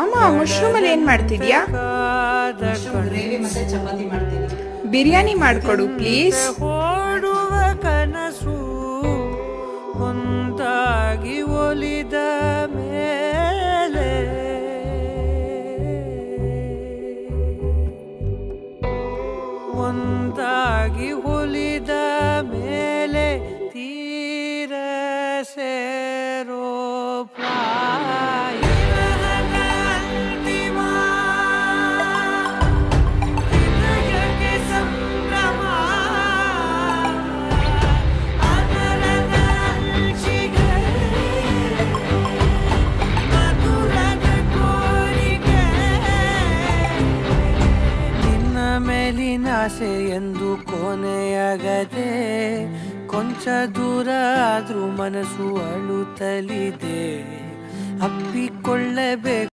ಅಮ್ಮ ಮಶ್ರೂಮ್ ಅಲ್ಲಿ ಏನ್ ಮಾಡ್ತಿದ್ಯಾ? ಗ್ರೇವಿ ಮತ್ತೆ ಚಪಾತಿ ಮಾಡ್ತೀನಿ. ಬಿರಿಯಾನಿ ಮಾಡ್ಕೊಡು ಪ್ಲೀಸ್. ಓಡುವ ಕನಸು ಒಂದಾಗಿ ಒಲಿದ ಮೇಲೆ ಒಂದಾಗಿ ಒಲಿದ ಮೇಲೆ ತೀರ ಸೇರೋ ಪ್ರಾಯ ಅಂತಿಮ ಹೃದಯಕ್ಕೆ ಸಂಭ್ರಮ ಅದರದ ಅಂಚಿಗೆ ಮಧುರದ ಕೋರಿಕೆ ನಿನ್ನ ಮೇಲಿನ ಆಸೆ ಎಂದು ಕೊನೆಯಾಗದೆ ಕೊಂಚ ದೂರ ಆದ್ರೂ ಮನಸ್ಸು ಅಳುತ್ತಲಿದೆ ಅಪ್ಪಿಕೊಳ್ಳಬೇಕು